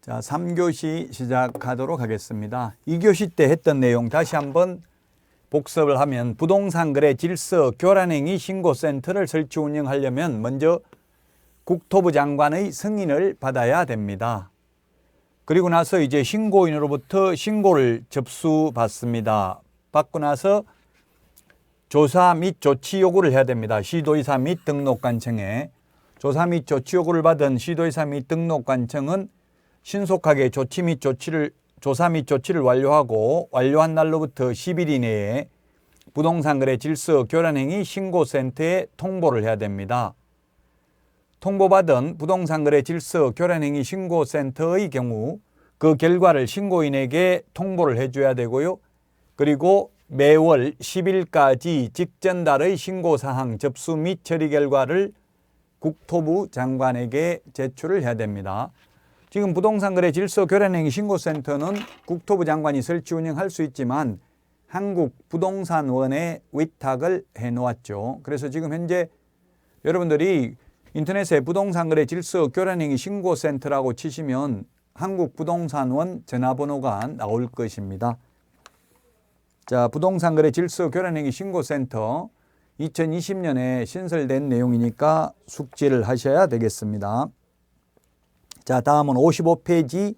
자, 3교시 시작하도록 하겠습니다. 2교시 때 했던 내용 다시 한번 복습을 하면 부동산 거래 질서 교란행위 신고센터를 설치 운영하려면 먼저 국토부 장관의 승인을 받아야 됩니다. 그리고 나서 이제 신고인으로부터 신고를 접수받습니다. 받고 나서 조사 및 조치 요구를 해야 됩니다. 시도의사 및 등록관청에 조사 및 조치 요구를 받은 시도의사 및 등록관청은 신속하게 조사 및 조치를 완료하고 완료한 날로부터 10일 이내에 부동산 거래 질서 교란행위 신고센터에 통보를 해야 됩니다. 통보받은 부동산 거래 질서 교란행위 신고센터의 경우 그 결과를 신고인에게 통보를 해줘야 되고요. 그리고 매월 10일까지 직전달의 신고사항 접수 및 처리 결과를 국토부 장관에게 제출을 해야 됩니다. 지금 부동산 거래 질서 교란행위 신고센터는 국토부 장관이 설치 운영할 수 있지만 한국부동산원에 위탁을 해 놓았죠. 그래서 지금 현재 여러분들이 인터넷에 부동산 거래 질서 교란행위 신고센터라고 치시면 한국부동산원 전화번호가 나올 것입니다. 자, 부동산 거래 질서 교란행위 신고센터 2020년에 신설된 내용이니까 숙지를 하셔야 되겠습니다. 자, 다음은 55페이지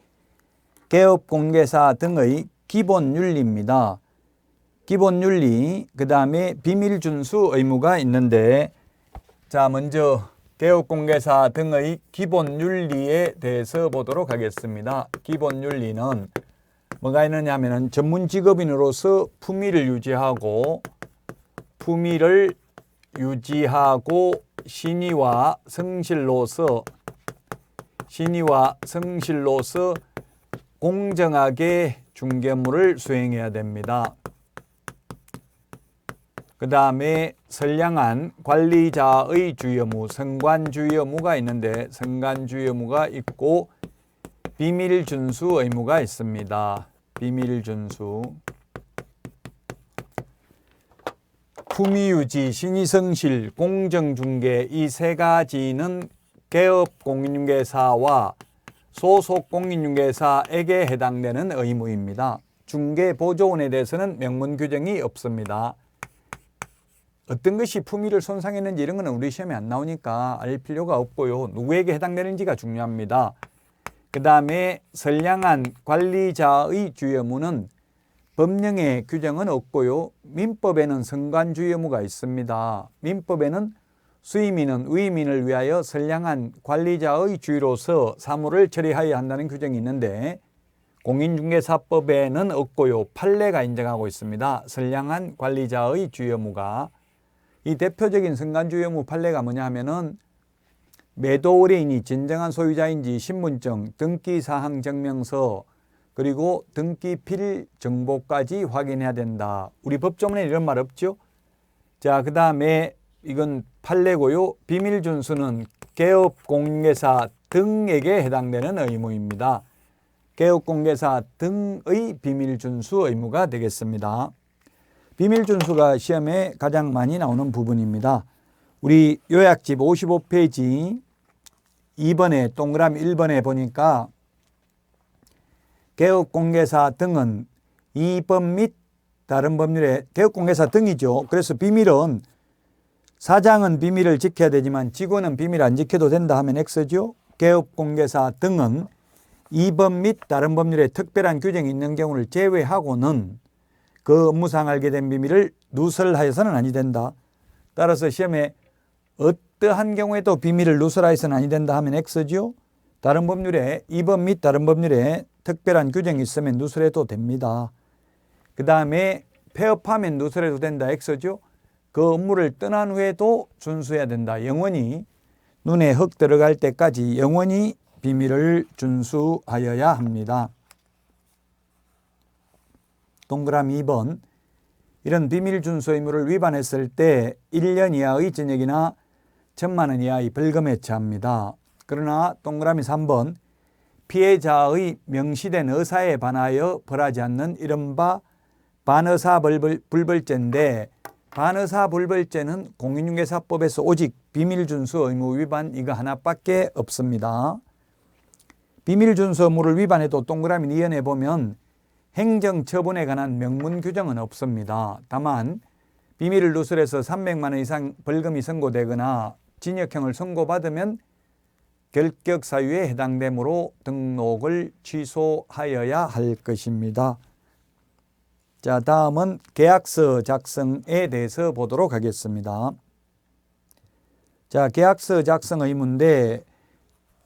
개업공개사 등의 기본윤리입니다. 기본윤리, 그 다음에 비밀준수 의무가 있는데, 자, 먼저 개업공개사 등의 기본윤리에 대해서 보도록 하겠습니다. 기본윤리는 뭐가 있느냐 하면 전문직업인으로서 품위를 유지하고 신의와 성실로서 공정하게 중개업무를 수행해야 됩니다. 그 다음에 선량한 관리자의 주의 의무, 성관주의 의무가 있는데 성관주의 의무가 있고 비밀준수 의무가 있습니다. 비밀준수. 품위유지, 신의성실, 공정중개 이 세 가지는 개업공인중개사와 소속공인중개사에게 해당되는 의무입니다. 중개보조원에 대해서는 명문 규정이 없습니다. 어떤 것이 품위를 손상했는지 이런 거는 우리 시험에 안 나오니까 알 필요가 없고요. 누구에게 해당되는지가 중요합니다. 그 다음에 선량한 관리자의 주의 의무는 법령의 규정은 없고요. 민법에는 성관주의 의무가 있습니다. 민법에는 수의민은 의민을 위하여 선량한 관리자의 주의로서 사무를 처리하여야 한다는 규정이 있는데 공인중개사법에는 없고요. 판례가 인정하고 있습니다. 선량한 관리자의 주의 의무가. 이 대표적인 성관주의 의무 판례가 뭐냐 하면은 매도 의뢰인이 진정한 소유자인지 신분증, 등기사항 증명서, 그리고 등기필 정보까지 확인해야 된다. 우리 법조문에 이런 말 없죠? 자, 그 다음에 이건 판례고요. 비밀준수는 개업공개사 등에게 해당되는 의무입니다. 개업공개사 등의 비밀준수 의무가 되겠습니다. 비밀준수가 시험에 가장 많이 나오는 부분입니다. 우리 요약집 55페이지 2번에 동그라미 1번에 보니까 개업공개사 등은 이 법 및 다른 법률에 개업공개사 등이죠. 그래서 비밀은 사장은 비밀을 지켜야 되지만 직원은 비밀 안 지켜도 된다 하면 X죠. 개업공개사 등은 이 법 및 다른 법률에 특별한 규정이 있는 경우를 제외하고는 그 업무상 알게 된 비밀을 누설하여서는 아니 된다. 따라서 시험에 어떠한 경우에도 비밀을 누설하여서는 아니 된다 하면 X죠. 다른 법률에 이 법 및 다른 법률에 특별한 규정이 있으면 누설해도 됩니다. 그 다음에 폐업하면 누설해도 된다 X죠. 그 업무를 떠난 후에도 준수해야 된다. 영원히 눈에 흙 들어갈 때까지 영원히 비밀을 준수하여야 합니다. 동그라미 2번. 이런 비밀 준수 의무를 위반했을 때 1년 이하의 징역이나 1,000만 원 이하의 벌금에 처합니다. 그러나 동그라미 3번. 피해자의 명시된 의사에 반하여 벌하지 않는 이른바 반의사 불벌죄인데 반의사 불벌죄는 공인중개사법에서 오직 비밀준수 의무 위반 이거 하나밖에 없습니다. 비밀준서물을 위반해도 동그라미 이연에 보면 행정처분에 관한 명문 규정은 없습니다. 다만 비밀을 누설해서 300만 원 이상 벌금이 선고되거나 징역형을 선고받으면 결격 사유에 해당되므로 등록을 취소하여야 할 것입니다. 자, 다음은 계약서 작성에 대해서 보도록 하겠습니다. 자, 계약서 작성 의무인데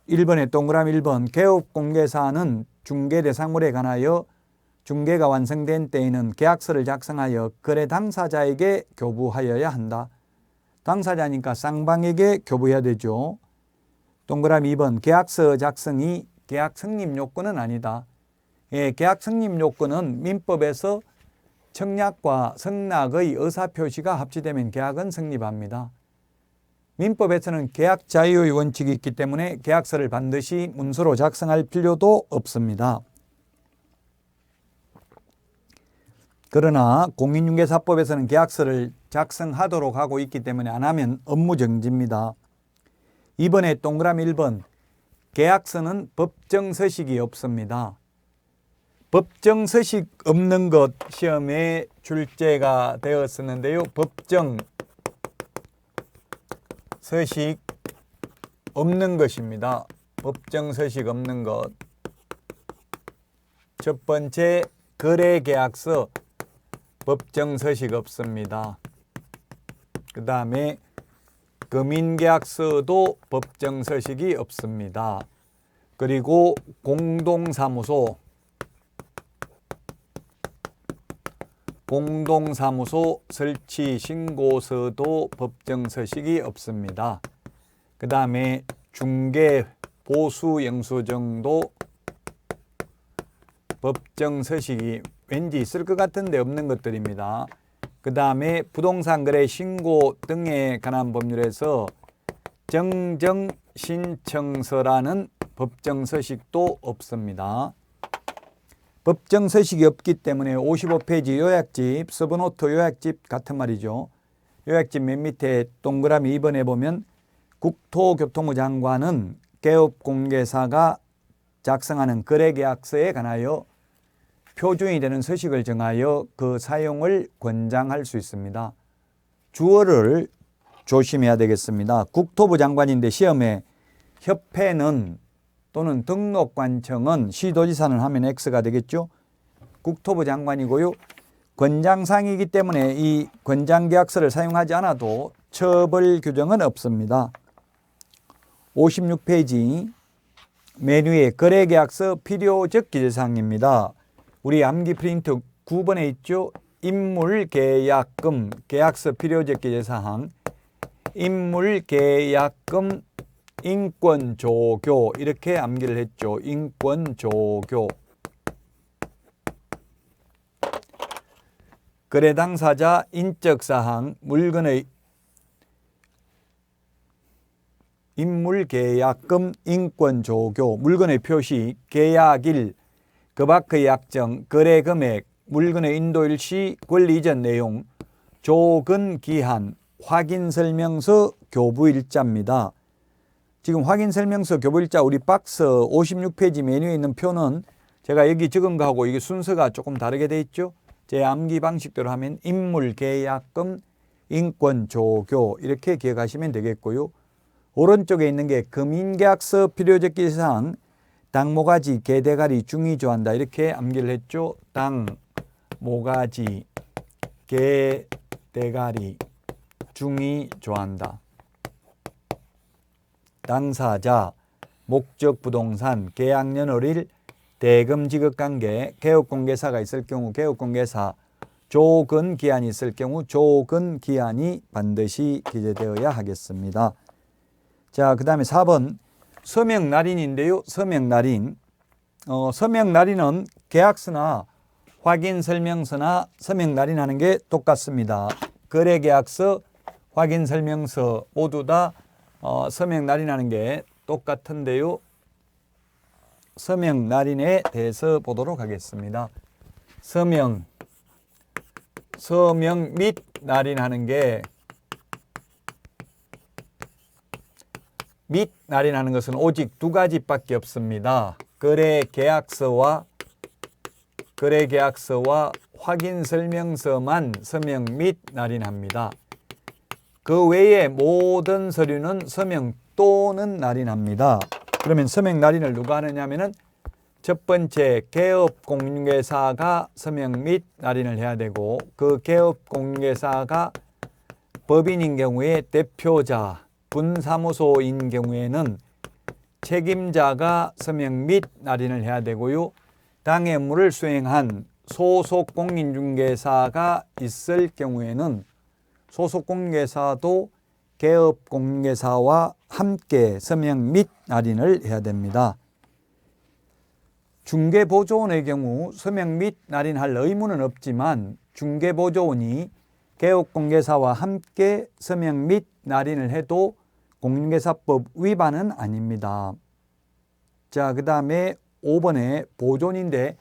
1번에 동그라미 1번 개업공개사는 중개대상물에 관하여 중개가 완성된 때에는 계약서를 작성하여 거래 당사자에게 교부하여야 한다. 당사자니까 쌍방에게 교부해야 되죠. 동그라미 2번 계약서 작성이 계약 성립 요건은 아니다. 예, 계약 성립 요건은 민법에서 청약과 승낙의 의사표시가 합치되면 계약은 성립합니다. 민법에서는 계약 자유의 원칙이 있기 때문에 계약서를 반드시 문서로 작성할 필요도 없습니다. 그러나 공인중개사법에서는 계약서를 작성하도록 하고 있기 때문에 안 하면 업무정지입니다. 이번에 동그라미 1번 계약서는 법정서식이 없습니다. 법정서식 없는 것 시험에 출제가 되었었는데요. 법정서식 없는 것입니다. 법정서식 없는 것. 첫 번째 거래계약서 법정서식 없습니다. 그 다음에 금인계약서도 법정서식이 없습니다. 그리고 공동사무소 설치 신고서도 법정서식이 없습니다. 그 다음에 중개 보수 영수증도 법정서식이 왠지 있을 것 같은데 없는 것들입니다. 그 다음에 부동산 거래 신고 등에 관한 법률에서 정정신청서라는 법정서식도 없습니다. 법정서식이 없기 때문에 55페이지 요약집, 서브노트 요약집 같은 말이죠. 요약집 맨 밑에 동그라미 2번에 보면 국토교통부 장관은 개업공개사가 작성하는 거래계약서에 관하여 표준이 되는 서식을 정하여 그 사용을 권장할 수 있습니다. 주어를 조심해야 되겠습니다. 국토부 장관인데 시험에 협회는 또는 등록관청은 시도지사는 하면 X가 되겠죠. 국토부 장관이고요. 권장상이기 때문에 이 권장계약서를 사용하지 않아도 처벌 규정은 없습니다. 56페이지 메뉴에 거래계약서 필요적 기재사항입니다. 우리 암기 프린트 9번에 있죠. 인물계약금, 계약서 필요적 기재사항, 인물계약금, 인권조교 이렇게 암기를 했죠. 인권조교. 거래 당사자 인적사항, 물건의 인물계약금, 인권조교, 물건의 표시, 계약일, 그 밖의 약정, 거래금액, 물건의 인도일시, 권리 이전 내용, 조건기한, 확인설명서, 교부일자입니다. 지금 확인설명서, 교부일자 우리 박스 56페이지 메뉴에 있는 표는 제가 여기 적은 거하고 이게 순서가 조금 다르게 돼 있죠. 제 암기 방식대로 하면 인물계약금, 인권조교 이렇게 기억하시면 되겠고요. 오른쪽에 있는 게 금인계약서 필요적 기재사항, 당, 모가지, 개, 대가리, 중이 조한다 이렇게 암기를 했죠. 당, 모가지, 개, 대가리, 중이 조한다. 당사자, 목적 부동산, 계약연월일, 대금 지급관계, 개업공개사가 있을 경우 개업공개사, 조건기한이 있을 경우 조건기한이 반드시 기재되어야 하겠습니다. 자, 그 다음에 4번 서명날인인데요. 서명날인. 서명날인은 계약서나 확인설명서나 서명날인하는 게 똑같습니다. 거래계약서, 확인설명서 모두 다 서명날인하는 게 똑같은데요. 서명날인에 대해서 보도록 하겠습니다. 서명 및 날인하는 게 및 날인하는 것은 오직 두 가지밖에 없습니다. 거래계약서와 확인설명서만 서명 및 날인합니다. 그 외의 모든 서류는 서명 또는 날인합니다. 그러면 서명 날인을 누가 하느냐면은 첫 번째 개업공인중개사가 서명 및 날인을 해야 되고, 그 개업공인중개사가 법인인 경우에 대표자, 분사무소인 경우에는 책임자가 서명 및 날인을 해야 되고요. 당해 업무를 수행한 소속 공인중개사가 있을 경우에는 소속 공인중개사도 개업 공인중개사와 함께 서명 및 날인을 해야 됩니다. 중개보조원의 경우 서명 및 날인할 의무는 없지만 중개보조원이 개업 공인중개사와 함께 서명 및 날인을 해도 공인중개사법 위반은 아닙니다. 자, 그 다음에 5번에 보존인데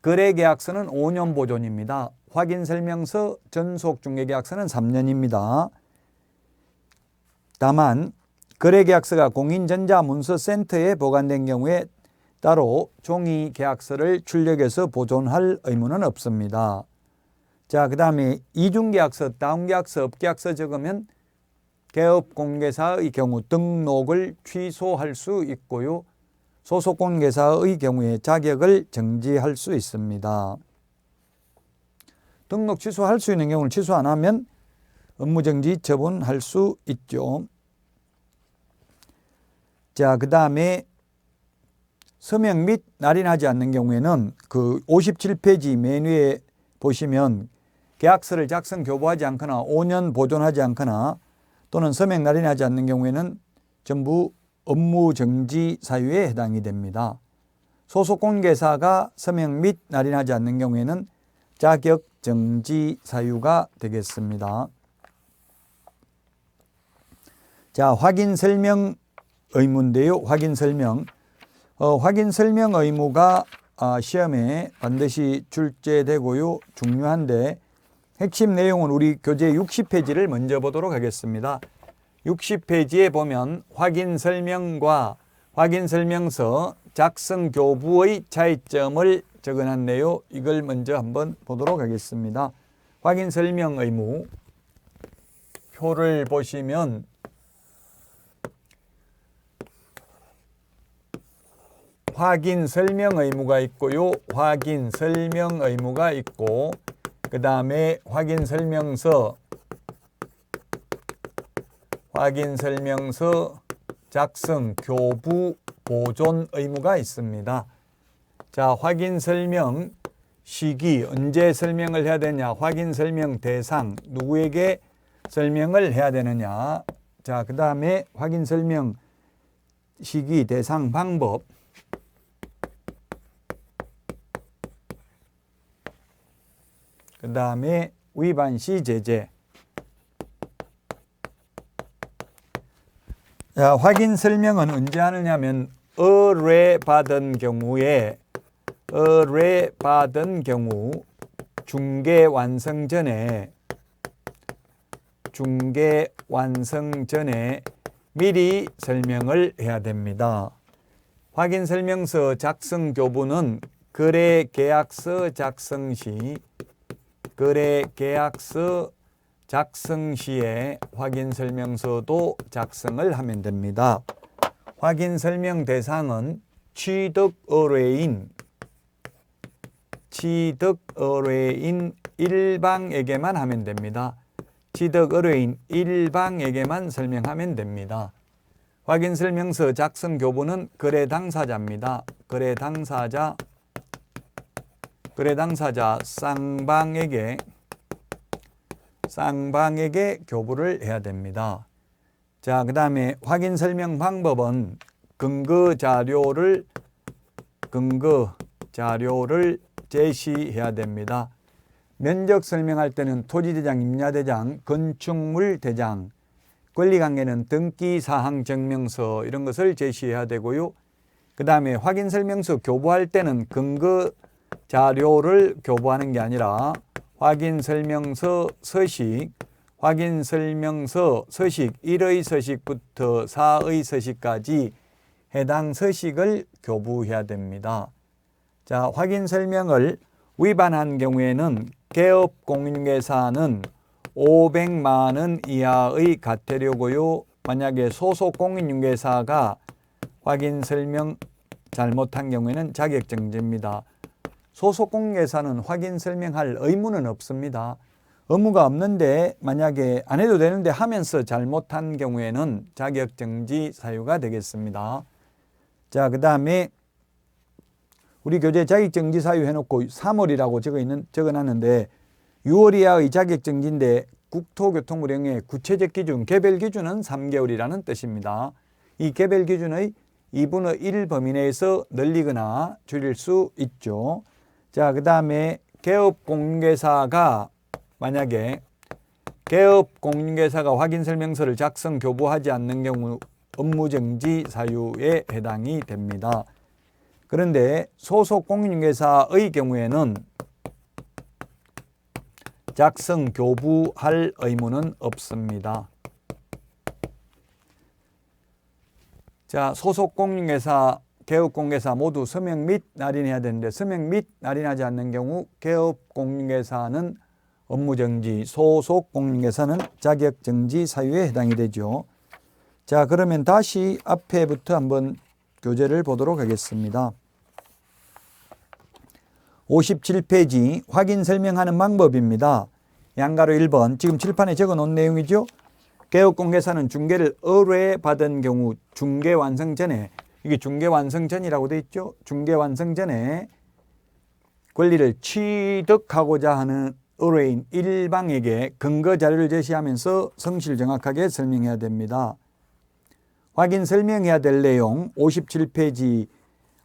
거래계약서는 5년 보존입니다. 확인설명서, 전속중개계약서는 3년입니다. 다만 거래계약서가 공인전자문서센터에 보관된 경우에 따로 종이계약서를 출력해서 보존할 의무는 없습니다. 자, 그 다음에 이중계약서, 다운계약서, 업계약서 적으면 개업공인중개사의 경우 등록을 취소할 수 있고요. 소속공인중개사의 경우에 자격을 정지할 수 있습니다. 등록 취소할 수 있는 경우는 취소 안 하면 업무정지 처분할 수 있죠. 자, 그 다음에 서명 및 날인하지 않는 경우에는 그 57페이지 맨 위에 보시면 계약서를 작성 교부하지 않거나 5년 보존하지 않거나 또는 서명 날인하지 않는 경우에는 전부 업무정지 사유에 해당이 됩니다. 소속공인중개사가 서명 및 날인하지 않는 경우에는 자격정지 사유가 되겠습니다. 자, 확인설명 의무인데요. 확인설명 의무가 시험에 반드시 출제되고요. 중요한데 핵심 내용은 우리 교재 60페이지를 먼저 보도록 하겠습니다. 60페이지에 보면 확인설명과 확인설명서 작성 교부의 차이점을 적어놨네요. 이걸 먼저 한번 보도록 하겠습니다. 확인설명 의무 표를 보시면 확인설명 의무가 있고요. 확인설명 의무가 있고, 그 다음에 확인설명서 작성, 교부, 보존 의무가 있습니다. 자, 확인설명 시기, 언제 설명을 해야 되냐, 확인설명 대상, 누구에게 설명을 해야 되느냐. 자, 그 다음에 확인설명 시기, 대상, 방법, 그 다음에 위반 시 제재. 자, 확인 설명은 언제 하느냐면 의뢰받은 경우 중개 완성 전에 미리 설명을 해야 됩니다. 확인 설명서 작성 교부는 거래계약서 작성 시에 확인설명서도 작성을 하면 됩니다. 확인설명 대상은 취득 의뢰인 일방에게만 하면 됩니다. 취득 의뢰인 일방에게만 설명하면 됩니다. 확인설명서 작성 교부는 거래 당사자입니다. 거래 당사자 쌍방에게 교부를 해야 됩니다. 자, 그 다음에 확인 설명 방법은 근거 자료를 제시해야 됩니다. 면적 설명할 때는 토지대장, 임야대장, 건축물대장, 권리관계는 등기사항 증명서 이런 것을 제시해야 되고요. 그 다음에 확인 설명서 교부할 때는 근거 자료를 교부하는 게 아니라 확인설명서 서식 1의 서식부터 4의 서식까지 해당 서식을 교부해야 됩니다. 자, 확인 설명을 위반한 경우에는 개업 공인중개사는 500만 원 이하의 과태료고요. 만약에 소속 공인중개사가 확인 설명 잘못한 경우에는 자격정지입니다. 소속 공인중개사는 확인 설명할 의무는 없습니다. 의무가 없는데 만약에 안 해도 되는데 하면서 잘못한 경우에는 자격정지 사유가 되겠습니다. 자, 그 다음에 우리 교재 자격정지 사유 해놓고 3월이라고 적어놨는데 6월 이하의 자격정지인데 국토교통부령의 구체적 기준, 개별 기준은 3개월이라는 뜻입니다. 이 개별 기준의 2분의 1 범위 내에서 늘리거나 줄일 수 있죠. 자, 그 다음에 개업공인중개사가 만약에 개업공인중개사가 확인설명서를 작성, 교부하지 않는 경우 업무정지 사유에 해당이 됩니다. 그런데 소속 공인중개사의 경우에는 작성, 교부할 의무는 없습니다. 자, 소속 공인중개사, 개업공인중개사 모두 서명 및 날인해야 되는데 서명 및 날인하지 않는 경우 개업공인중개사는 업무정지, 소속 공인중개사는 자격정지 사유에 해당이 되죠. 자, 그러면 다시 앞에부터 한번 교재를 보도록 하겠습니다. 57페이지 확인 설명하는 방법입니다. 양가로 1번 지금 칠판에 적어 놓은 내용이죠. 개업공개사는 중개를 의뢰받은 경우 중개 완성 전에, 이게 중개 완성 전이라고 되어 있죠. 중개 완성 전에 권리를 취득하고자 하는 의뢰인 일방에게 근거 자료를 제시하면서 성실 정확하게 설명해야 됩니다. 확인 설명해야 될 내용 57페이지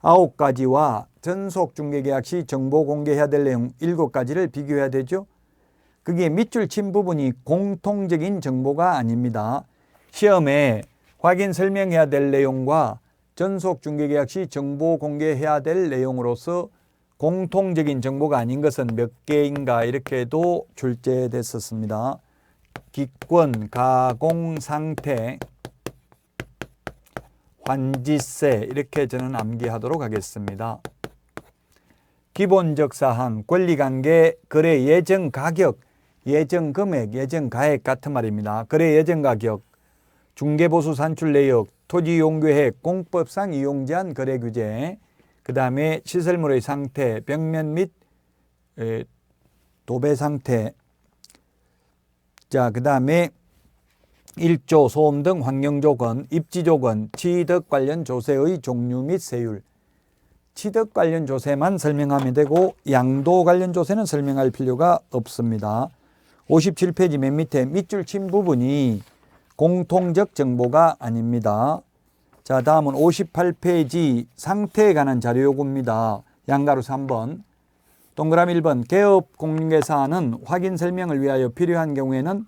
9가지와 전속 중개계약 시 정보 공개해야 될 내용 7가지를 비교해야 되죠. 그게 밑줄 친 부분이 공통적인 정보가 아닙니다. 시험에 확인 설명해야 될 내용과 전속 중개계약 시 정보 공개해야 될 내용으로서 공통적인 정보가 아닌 것은 몇 개인가 이렇게도 출제됐었습니다. 기권, 가공 상태, 환지세 이렇게 저는 암기하도록 하겠습니다. 기본적 사항, 권리관계, 거래 예정 가격, 예정 금액, 예정 가액 같은 말입니다. 거래 예정 가격, 중개보수 산출 내역, 토지 이용 계획, 공법상 이용 제한 거래 규제, 그 다음에 시설물의 상태, 벽면 및 도배 상태, 자, 그 다음에 일조, 소음 등 환경조건, 입지조건, 취득 관련 조세의 종류 및 세율. 취득 관련 조세만 설명하면 되고 양도 관련 조세는 설명할 필요가 없습니다. 57페이지 맨 밑에 밑줄 친 부분이 공통적 정보가 아닙니다. 자, 다음은 58페이지 상태에 관한 자료 요구입니다. 양가로 3번. 동그라미 1번 개업공인중개사는 확인 설명을 위하여 필요한 경우에는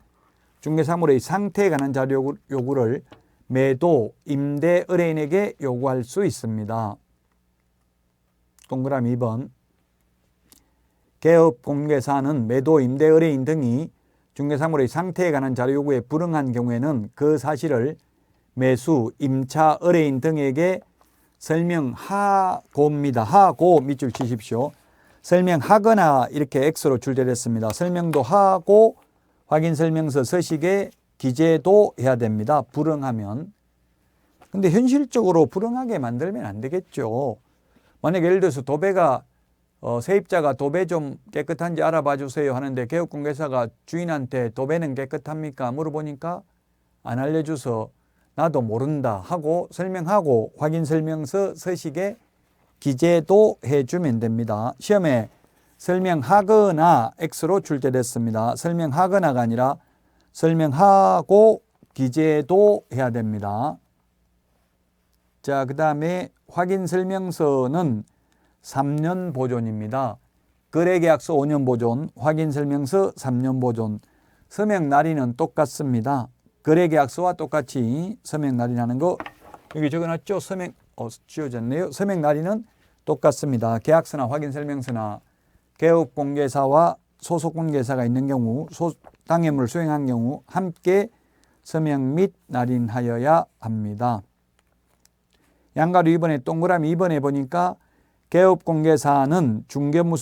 중개사물의 상태에 관한 자료 요구를 매도, 임대, 의뢰인에게 요구할 수 있습니다. 동그라미 2번 개업공인중개사는 매도, 임대, 의뢰인 등이 중개사물의 상태에 관한 자료 요구에 불응한 경우에는 그 사실을 매수, 임차, 의뢰인 등에게 설명하고입니다. 하고 밑줄 치십시오. 설명하거나 이렇게 X로 출제됐습니다. 설명도 하고 확인설명서 서식에 기재도 해야 됩니다. 불응하면. 근데 현실적으로 불응하게 만들면 안 되겠죠. 만약 예를 들어서 도배가 세입자가 도배 좀 깨끗한지 알아봐 주세요 하는데 개업공개사가 주인한테 도배는 깨끗합니까? 물어보니까 안 알려줘서 나도 모른다 하고 설명하고 확인설명서 서식에 기재도 해주면 됩니다. 시험에 설명하거나 X로 출제됐습니다. 설명하거나가 아니라 설명하고 기재도 해야 됩니다. 자, 그 다음에 확인설명서는 3년 보존입니다. 거래계약서 5년 보존, 확인설명서 3년 보존. 서명 날인은 똑같습니다. 거래계약서와 똑같이 서명 날인하는 거 여기 적어놨죠? 지워졌네요. 서명 날인은 똑같습니다. 계약서나 확인설명서나 개업공개사와 소속공개사가 있는 경우, 당해물을 수행한 경우 함께 서명 및 날인하여야 합니다. 양가로 2번에 동그라미 2번에 보니까 개업공개사는 중개업무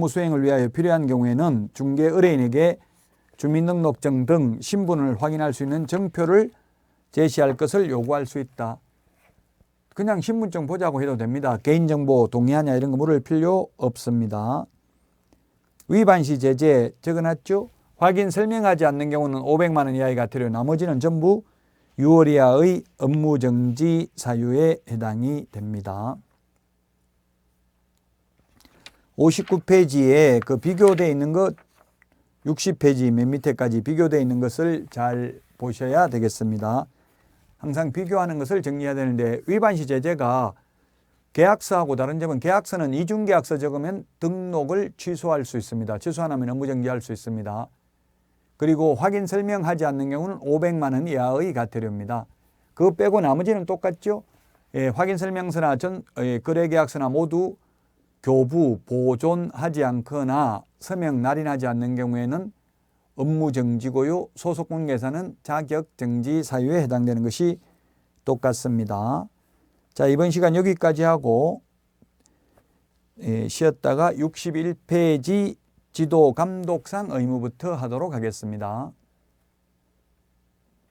수행을 위하여 필요한 경우에는 중개 의뢰인에게 주민등록증 등 신분을 확인할 수 있는 정표를 제시할 것을 요구할 수 있다. 그냥 신분증 보자고 해도 됩니다. 개인정보 동의하냐 이런 거 물을 필요 없습니다. 위반 시 제재 적어놨죠. 확인 설명하지 않는 경우는 500만 원 이하의 과태료, 나머지는 전부 6월 이하의 업무정지 사유에 해당이 됩니다. 59페이지에 그 비교되어 있는 것 60페이지 맨 밑에까지 비교되어 있는 것을 잘 보셔야 되겠습니다. 항상 비교하는 것을 정리해야 되는데 위반 시 제재가 계약서하고 다른 점은 계약서는 이중계약서 적으면 등록을 취소할 수 있습니다. 취소 안 하면 업무정지할 수 있습니다. 그리고 확인 설명하지 않는 경우는 500만 원 이하의 과태료입니다. 그거 빼고 나머지는 똑같죠. 확인 설명서나 거래계약서나 모두 교부, 보존하지 않거나 서명 날인하지 않는 경우에는 업무정지고요. 소속공개사는 자격정지 사유에 해당되는 것이 똑같습니다. 자, 이번 시간 여기까지 하고 쉬었다가 61페이지 지도 감독상 의무부터 하도록 하겠습니다.